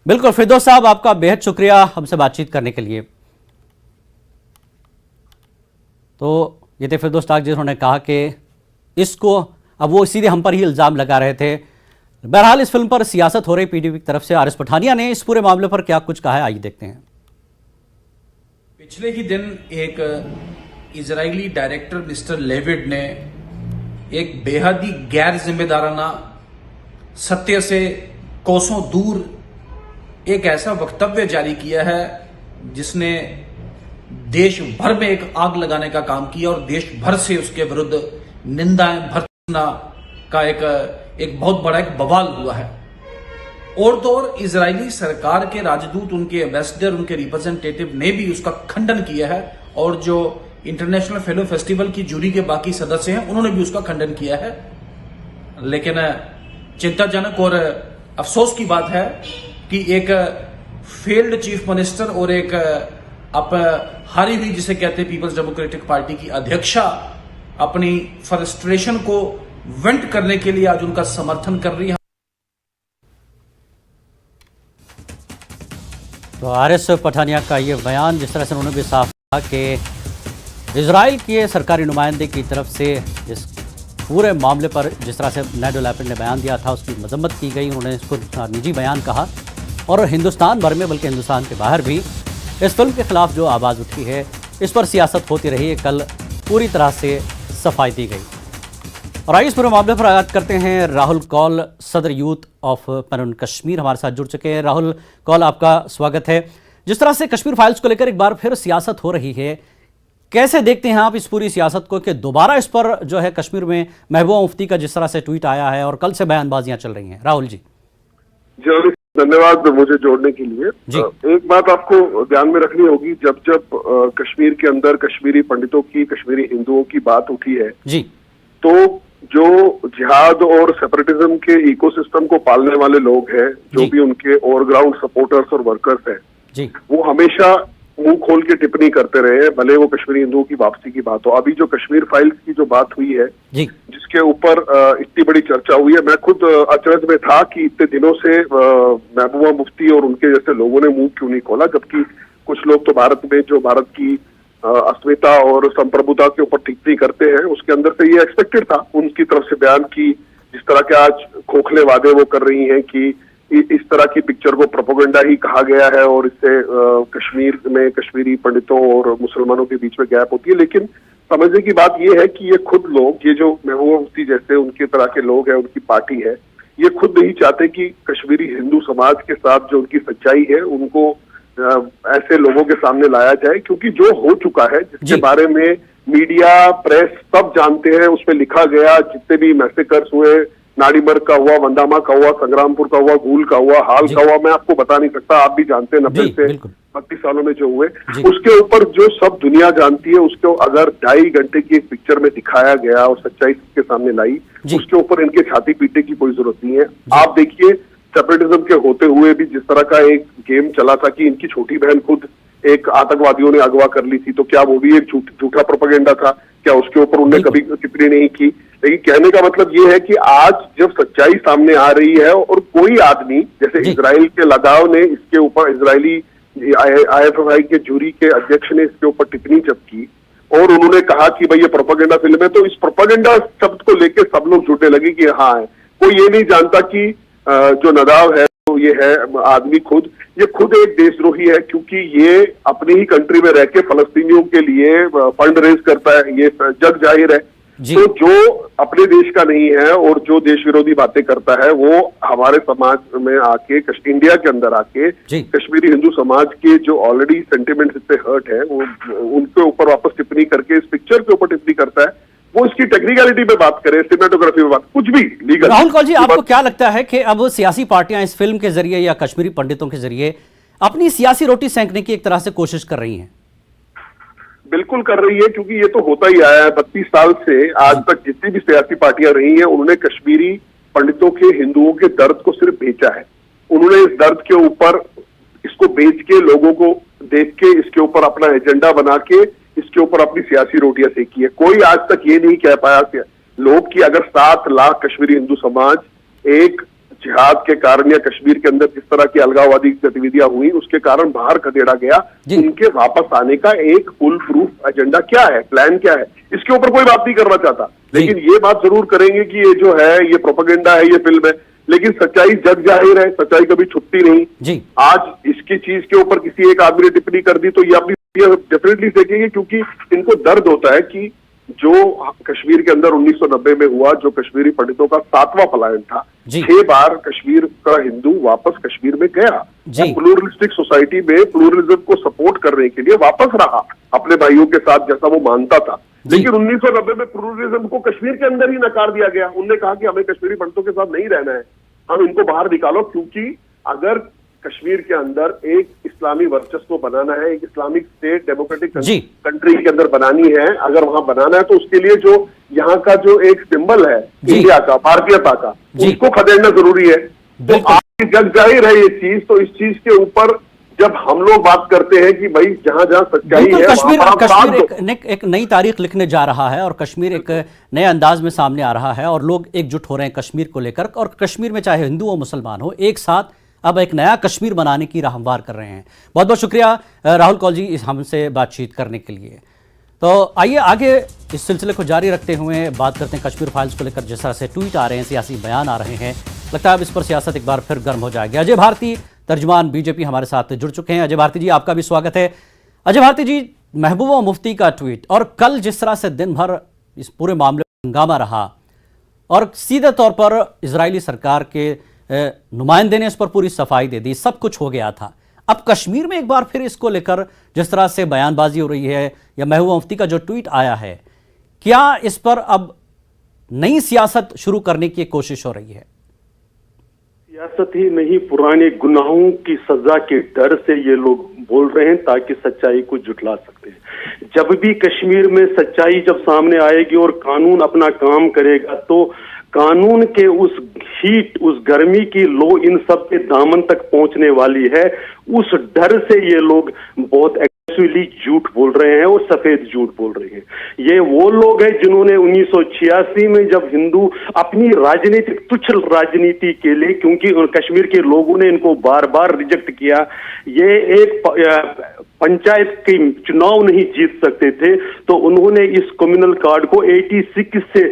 बिल्कुल फिरदौस साहब, आपका बेहद शुक्रिया हमसे बातचीत करने के लिए। तो ये थे फिरदौस ताक जिन्होंने कहा कि इसको अब वो सीधे हम पर ही इल्ज़ाम लगा रहे थे। बहरहाल इस फिल्म पर सियासत हो रही पीडीपी की तरफ से। आरिस पठानिया ने इस पूरे मामले पर क्या कुछ कहा है, आइए देखते हैं। पिछले ही दिन एक इजरायली डायरेक्टर मिस्टर लेविड ने एक बेहद ही गैर जिम्मेदाराना, सत्य से कोसों दूर एक ऐसा वक्तव्य जारी किया है जिसने देश भर में एक आग लगाने का काम किया और देश भर से उसके विरुद्ध निंदाएं भरना का एक बहुत बड़ा एक बवाल हुआ है। और तो और इजरायली सरकार के राजदूत, उनके एम्बेसडर, उनके रिप्रेजेंटेटिव ने भी उसका खंडन किया है और जो इंटरनेशनल फेलो फेस्टिवल की जूरी के बाकी सदस्य हैं उन्होंने भी उसका खंडन किया है। लेकिन चिंताजनक और अफसोस की बात है कि एक फेल्ड चीफ मिनिस्टर और एक हारी हुई, जिसे कहते हैं पीपल्स डेमोक्रेटिक पार्टी की अध्यक्षा, अपनी फ्रस्ट्रेशन को वेंट करने के लिए आज उनका समर्थन कर रही है। तो आरिस पठानिया का ये बयान, जिस तरह से उन्होंने भी साफ कहा कि इजराइल के सरकारी नुमाइंदे की तरफ से इस पूरे मामले पर जिस तरह से नायडू लैपिड ने बयान दिया था उसकी मजम्मत की गई। उन्होंने इसको निजी बयान कहा और हिंदुस्तान भर में, बल्कि हिंदुस्तान के बाहर भी इस फिल्म के खिलाफ जो आवाज़ उठी है, इस पर सियासत होती रही है। कल पूरी तरह से सफाई दी गई। और आइए इस पूरे मामले पर आगाज़ करते हैं। राहुल कौल, सदर यूथ ऑफ पैनन कश्मीर, हमारे साथ जुड़ चुके हैं। राहुल कौल, आपका स्वागत है। जिस तरह से कश्मीर फाइल्स को लेकर एक बार फिर सियासत हो रही है, कैसे देखते हैं आप इस पूरी सियासत को कि दोबारा इस पर जो है कश्मीर में महबूबा मुफ्ती का जिस तरह से ट्वीट आया है और कल से बयानबाजियां चल रही हैं? राहुल जी। धन्यवाद मुझे जोड़ने के लिए। एक बात आपको ध्यान में रखनी होगी, जब जब कश्मीर के अंदर कश्मीरी पंडितों की, कश्मीरी हिंदुओं की बात उठी है जी, तो जो जिहाद और सेपरेटिज्म के इकोसिस्टम को पालने वाले लोग हैं, जो भी उनके ओवरग्राउंड सपोर्टर्स और वर्कर्स हैं जी, वो हमेशा मुंह खोल के टिप्पणी करते रहे हैं, भले वो कश्मीरी हिंदुओं की वापसी की बात हो। अभी जो कश्मीर फाइल्स की जो बात हुई है जी, जिसके ऊपर इतनी बड़ी चर्चा हुई है, मैं खुद अचरज में था कि इतने दिनों से महबूबा मुफ्ती और उनके जैसे लोगों ने मुंह क्यों नहीं खोला, जबकि कुछ लोग तो भारत में जो भारत की अस्मिता और संप्रभुता के ऊपर टिप्पणी करते हैं, उसके अंदर से ये एक्सपेक्टेड था उनकी तरफ से बयान की। जिस तरह के आज खोखले वादे वो कर रही हैं कि इस तरह की पिक्चर को प्रोपेगेंडा ही कहा गया है और इससे कश्मीर में कश्मीरी पंडितों और मुसलमानों के बीच में गैप होती है। लेकिन समझने की बात यह है कि ये खुद लोग, ये जो महबूबा मुफ्ती जैसे उनके तरह के लोग हैं, उनकी पार्टी है, ये खुद नहीं चाहते कि कश्मीरी हिंदू समाज के साथ जो उनकी सच्चाई है उनको ऐसे लोगों के सामने लाया जाए, क्योंकि जो हो चुका है, जिसके बारे में मीडिया, प्रेस सब जानते हैं, उसमें लिखा गया, जितने भी मैसेकर्स हुए, नाड़ीमर्ग का हुआ, वंदामा का हुआ, संग्रामपुर का हुआ, गूल का हुआ, हाल का हुआ, मैं आपको बता नहीं सकता, आप भी जानते हैं, 90 से 32 सालों में जो हुए, उसके ऊपर जो सब दुनिया जानती है, उसको अगर 2.5 घंटे की एक पिक्चर में दिखाया गया और सच्चाई सबके सामने लाई, उसके ऊपर इनके छाती पीटने की कोई जरूरत नहीं है। आप देखिए, सेपरेटिज्म के होते हुए भी जिस तरह का एक गेम चला था कि इनकी छोटी बहन खुद एक आतंकवादियों ने अगवा कर ली थी, तो क्या वो भी एक झूठा प्रोपेगेंडा था? क्या उसके ऊपर उन्होंने कभी टिप्पणी नहीं की? लेकिन कहने का मतलब ये है कि आज जब सच्चाई सामने आ रही है और कोई आदमी, जैसे इजराइल के लगाव ने इसके ऊपर, इजरायली IFFI के जूरी के अध्यक्ष ने इसके ऊपर टिप्पणी जब की और उन्होंने कहा कि भाई ये प्रोपेगेंडा फिल्म है, तो इस प्रोपेगेंडा शब्द को लेकर सब लोग जुटने लगे कि हाँ है। कोई ये नहीं जानता कि जो नदाव है तो ये है आदमी खुद, ये खुद एक देशद्रोही है, क्योंकि ये अपनी ही कंट्री में रह के फलस्तीनियों के लिए फंड रेज करता है, ये जग जाहिर है। तो जो अपने देश का नहीं है और जो देश विरोधी बातें करता है, वो हमारे समाज में आके, इंडिया के अंदर आके कश्मीरी हिंदू समाज के जो ऑलरेडी सेंटिमेंट्स इतने हर्ट है, वो उनके ऊपर वापस टिप्पणी करके इस पिक्चर के ऊपर टिप्पणी करता है। वो इसकी टेक्निकलिटी पे बात करे, सिनेमेटोग्राफी पे बात, कुछ भी लीगल। राहुल कौल जी, आपको क्या लगता है कि अब सियासी पार्टियां इस फिल्म के जरिए या कश्मीरी पंडितों के जरिए अपनी सियासी रोटी सेंकने की एक तरह से कोशिश कर रही हैं? बिल्कुल कर रही है, क्योंकि ये तो होता ही आया है 32 साल से आज तक। जितनी भी सियासी पार्टियां रही हैं, उन्होंने कश्मीरी पंडितों के, हिंदुओं के दर्द को सिर्फ बेचा है। उन्होंने इस दर्द के ऊपर, इसको बेच के, लोगों को देख के, इसके ऊपर अपना एजेंडा बना के, इसके ऊपर अपनी सियासी रोटियां सेकी है। कोई आज तक ये नहीं कह पाया कि लोग कि अगर 7 लाख कश्मीरी हिंदू समाज एक जिहाद के कारण या कश्मीर के अंदर जिस तरह की अलगाववादी गतिविधियां हुई उसके कारण बाहर खदेड़ा गया, उनके वापस आने का एक फुल प्रूफ एजेंडा क्या है, प्लान क्या है, इसके ऊपर कोई बात नहीं करना चाहता। लेकिन ये बात जरूर करेंगे कि ये जो है ये प्रोपेगेंडा है, ये फिल्म है, लेकिन सच्चाई जग जाहिर है, सच्चाई कभी छुपती नहीं। आज इसकी चीज के ऊपर किसी एक आदमी ने टिप्पणी कर दी तो ये अपनी डेफिनेटली देखेंगे, क्योंकि इनको दर्द होता है कि जो कश्मीर के अंदर 1990 में हुआ, जो कश्मीरी पंडितों का 7वां पलायन था, 6 बार कश्मीर का हिंदू वापस कश्मीर में गया, प्लूरलिस्टिक सोसाइटी में प्लूरलिज्म को सपोर्ट करने के लिए वापस रहा अपने भाइयों के साथ जैसा वो मानता था। लेकिन 1990 में प्लूरलिज्म को कश्मीर के अंदर ही नकार दिया गया। उन्होंने कहा कि हमें कश्मीरी पंडितों के साथ नहीं रहना है, हम इनको बाहर निकालो, क्योंकि अगर कश्मीर के अंदर एक इस्लामी वर्चस्व बनाना है, एक इस्लामिक स्टेट डेमोक्रेटिक कंट्री के अंदर बनानी है, अगर वहां बनाना है तो उसके लिए जो यहाँ का जो एक सिंबल है इंडिया का, भारतीयता का, उसको खदेड़ना जरूरी है। तो आज जग जाहिर है ये चीज, तो इस चीज के ऊपर जब हम लोग बात करते हैं कि भाई जहां जहां सच्चाई है, कश्मीर एक नई तारीख लिखने जा रहा है और कश्मीर एक नए अंदाज में सामने आ रहा है और लोग एकजुट हो रहे हैं कश्मीर को लेकर, और कश्मीर में चाहे हिंदू हो मुसलमान हो, एक साथ अब एक नया कश्मीर बनाने की राह हमवार कर रहे हैं। बहुत बहुत शुक्रिया राहुल कौल जी इस हमसे बातचीत करने के लिए। तो आइए आगे इस सिलसिले को जारी रखते हुए बात करते हैं कश्मीर फाइल्स को लेकर। जिस तरह से ट्वीट आ रहे हैं, सियासी बयान आ रहे हैं, लगता है अब इस पर सियासत एक बार फिर गर्म हो जाएगी। अजय भारती तर्जुमान बीजेपी हमारे साथ जुड़ चुके हैं। अजय भारती जी, आपका भी स्वागत है। अजय भारती जी, महबूबा मुफ्ती का ट्वीट और कल जिस तरह से दिन भर इस पूरे मामले में हंगामा रहा और सीधे तौर पर इजरायली सरकार के नुमाइंदे ने इस पर पूरी सफाई दे दी, सब कुछ हो गया था। अब कश्मीर में एक बार फिर इसको लेकर जिस तरह से बयानबाजी हो रही है या महबूबा मुफ्ती का जो ट्वीट आया है, क्या इस पर अब नई सियासत शुरू करने की कोशिश हो रही है? सियासत ही नहीं, पुराने गुनाहों की सजा के डर से ये लोग बोल रहे हैं ताकि सच्चाई को झुठला सकते हैं। जब भी कश्मीर में सच्चाई जब सामने आएगी और कानून अपना काम करेगा तो कानून के उस हीट, उस गर्मी की लो इन सब के दामन तक पहुंचने वाली है। उस डर से ये लोग बहुत एक्चुअली झूठ बोल रहे हैं और सफेद झूठ बोल रहे हैं। ये वो लोग हैं जिन्होंने 1986 में जब हिंदू अपनी राजनीतिक तुच्छ राजनीति के लिए, क्योंकि कश्मीर के लोगों ने इनको बार बार रिजेक्ट किया, ये एक पंचायत के चुनाव नहीं जीत सकते थे, तो उन्होंने इस कम्युनल कार्ड को 86 से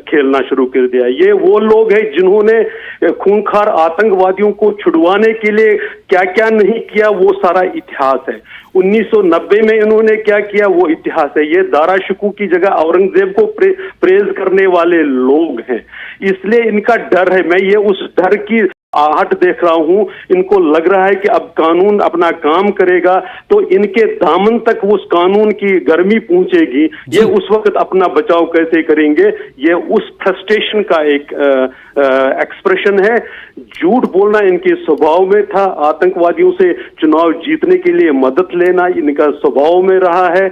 खेलना शुरू कर दिया। ये वो लोग हैं जिन्होंने खूंखार आतंकवादियों को छुड़वाने के लिए क्या क्या नहीं किया, वो सारा इतिहास है। 1990 में इन्होंने क्या किया वो इतिहास है। ये दारा शिकू की जगह औरंगजेब को प्रेज करने वाले लोग हैं, इसलिए इनका डर है। मैं ये उस डर की आहट देख रहा हूं। इनको लग रहा है कि अब कानून अपना काम करेगा तो इनके दामन तक उस कानून की गर्मी पहुंचेगी। ये उस वक्त अपना बचाव कैसे करेंगे, ये उस फ्रस्ट्रेशन का एक एक्सप्रेशन है। झूठ बोलना इनके स्वभाव में था, आतंकवादियों से चुनाव जीतने के लिए मदद लेना इनका स्वभाव में रहा है।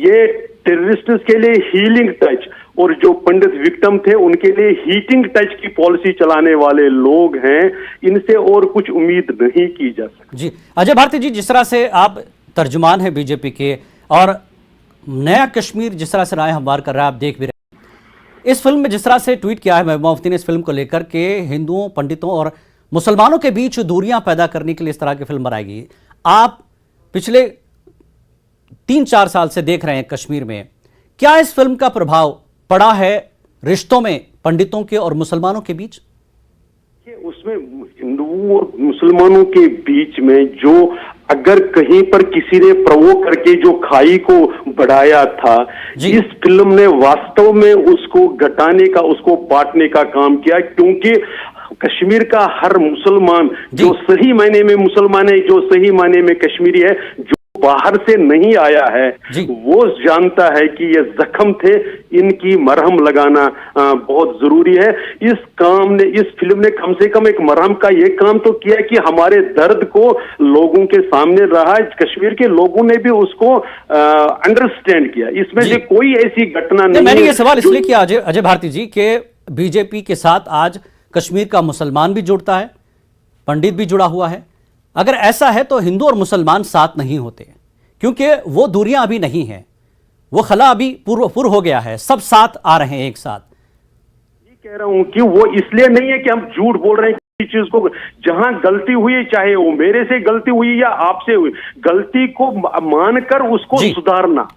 ये टेररिस्ट्स के लिए हीलिंग टच और जो पंडित विक्टिम थे उनके लिए हीटिंग टच की पॉलिसी चलाने वाले लोग हैं। इनसे और कुछ उम्मीद नहीं की जा सकती। जी अजय भारती जी, जिस तरह से आप तर्जुमान हैं बीजेपी के और नया कश्मीर जिस तरह से राय हमवार कर रहा है, आप देख भी रहे हैं इस फिल्म में जिस तरह से ट्वीट किया है महबूबा मुफ्ती ने इस फिल्म को लेकर के हिंदुओं, पंडितों और मुसलमानों के बीच दूरियां पैदा करने के लिए इस तरह की फिल्म बनाई गई। आप पिछले 3-4 साल से देख रहे हैं कश्मीर में, क्या इस फिल्म का प्रभाव पड़ा है रिश्तों में पंडितों के और मुसलमानों के बीच? उसमें हिंदुओं और मुसलमानों के बीच में जो अगर कहीं पर किसी ने प्रवोक करके जो खाई को बढ़ाया था, इस फिल्म ने वास्तव में उसको घटाने का, उसको बांटने का काम किया। क्योंकि कश्मीर का हर मुसलमान जो सही मायने में मुसलमान है, जो सही मायने में कश्मीरी है, जो बाहर से नहीं आया है, वो जानता है कि ये जख्म थे, इनकी मरहम लगाना बहुत जरूरी है। इस काम ने, इस फिल्म ने कम से कम एक मरहम का ये काम तो किया कि हमारे दर्द को लोगों के सामने रहा। कश्मीर के लोगों ने भी उसको अंडरस्टैंड किया। इसमें से कोई ऐसी घटना नहीं। मैंने ये सवाल इसलिए किया अजय भारती जी के बीजेपी के साथ आज कश्मीर का मुसलमान भी जुड़ता है, पंडित भी जुड़ा हुआ है। अगर ऐसा है तो हिंदू और मुसलमान साथ नहीं होते, क्योंकि वो दूरियां अभी नहीं हैं, वो खला अभी पुर हो गया है, सब साथ आ रहे हैं एक साथ। ये कह रहा हूं कि वो इसलिए नहीं है कि हम झूठ बोल रहे हैं चीज को, जहां गलती हुई, चाहे वो मेरे से गलती हुई या आपसे हुई, गलती को मानकर उसको सुधारना,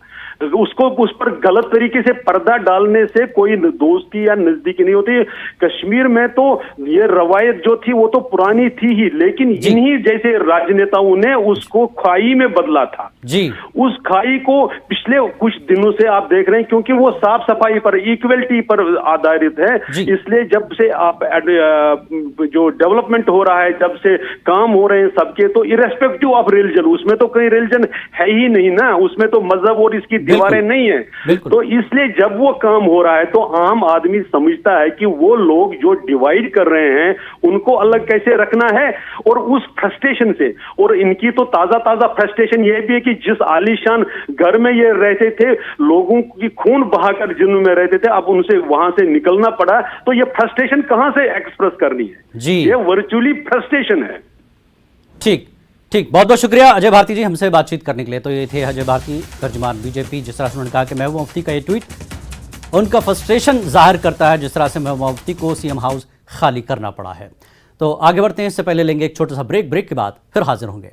उसको उस पर गलत तरीके से पर्दा डालने से कोई दोस्ती या नजदीकी नहीं होती। कश्मीर में तो ये रवायत जो थी वो तो पुरानी थी ही, लेकिन इन्हीं जैसे राजनेताओं ने उसको खाई में बदला था जी। उस खाई को पिछले कुछ दिनों से आप देख रहे हैं, क्योंकि वो साफ सफाई पर, इक्वलिटी पर आधारित है, इसलिए जब से आप जो डेवलपमेंट हो रहा है, जब से काम हो रहे हैं सबके, तो इरेस्पेक्टिव ऑफ रिलीजन, उसमें तो कोई रिलीजन है ही नहीं ना, उसमें तो मजहब और इसकी दीवारें नहीं है। तो इसलिए जब वो काम हो रहा है तो आम आदमी समझता है कि वो लोग जो डिवाइड कर रहे हैं उनको अलग कैसे रखना है। और उस फ्रस्ट्रेशन से, और इनकी तो ताजा फ्रस्ट्रेशन ये भी है कि जिस आलीशान घर में ये रहते थे, लोगों की खून बहाकर जिनमें रहते थे, अब उनसे वहां से निकलना पड़ा, तो ये फ्रस्ट्रेशन कहां से एक्सप्रेस करनी है जी, ये वर्चुअली फ्रस्ट्रेशन है। ठीक, बहुत बहुत शुक्रिया अजय भारती जी हमसे बातचीत करने के लिए। तो ये थे अजय भारती, तर्जुमान बीजेपी। जिस तरह से उन्होंने कहा कि महबूबा मुफ्ती का ये ट्वीट उनका फ्रस्ट्रेशन जाहिर करता है, जिस तरह से महबूबा मुफ्ती को सीएम हाउस खाली करना पड़ा है। तो आगे बढ़ते हैं, इससे पहले लेंगे एक छोटा सा ब्रेक के बाद फिर हाजिर होंगे।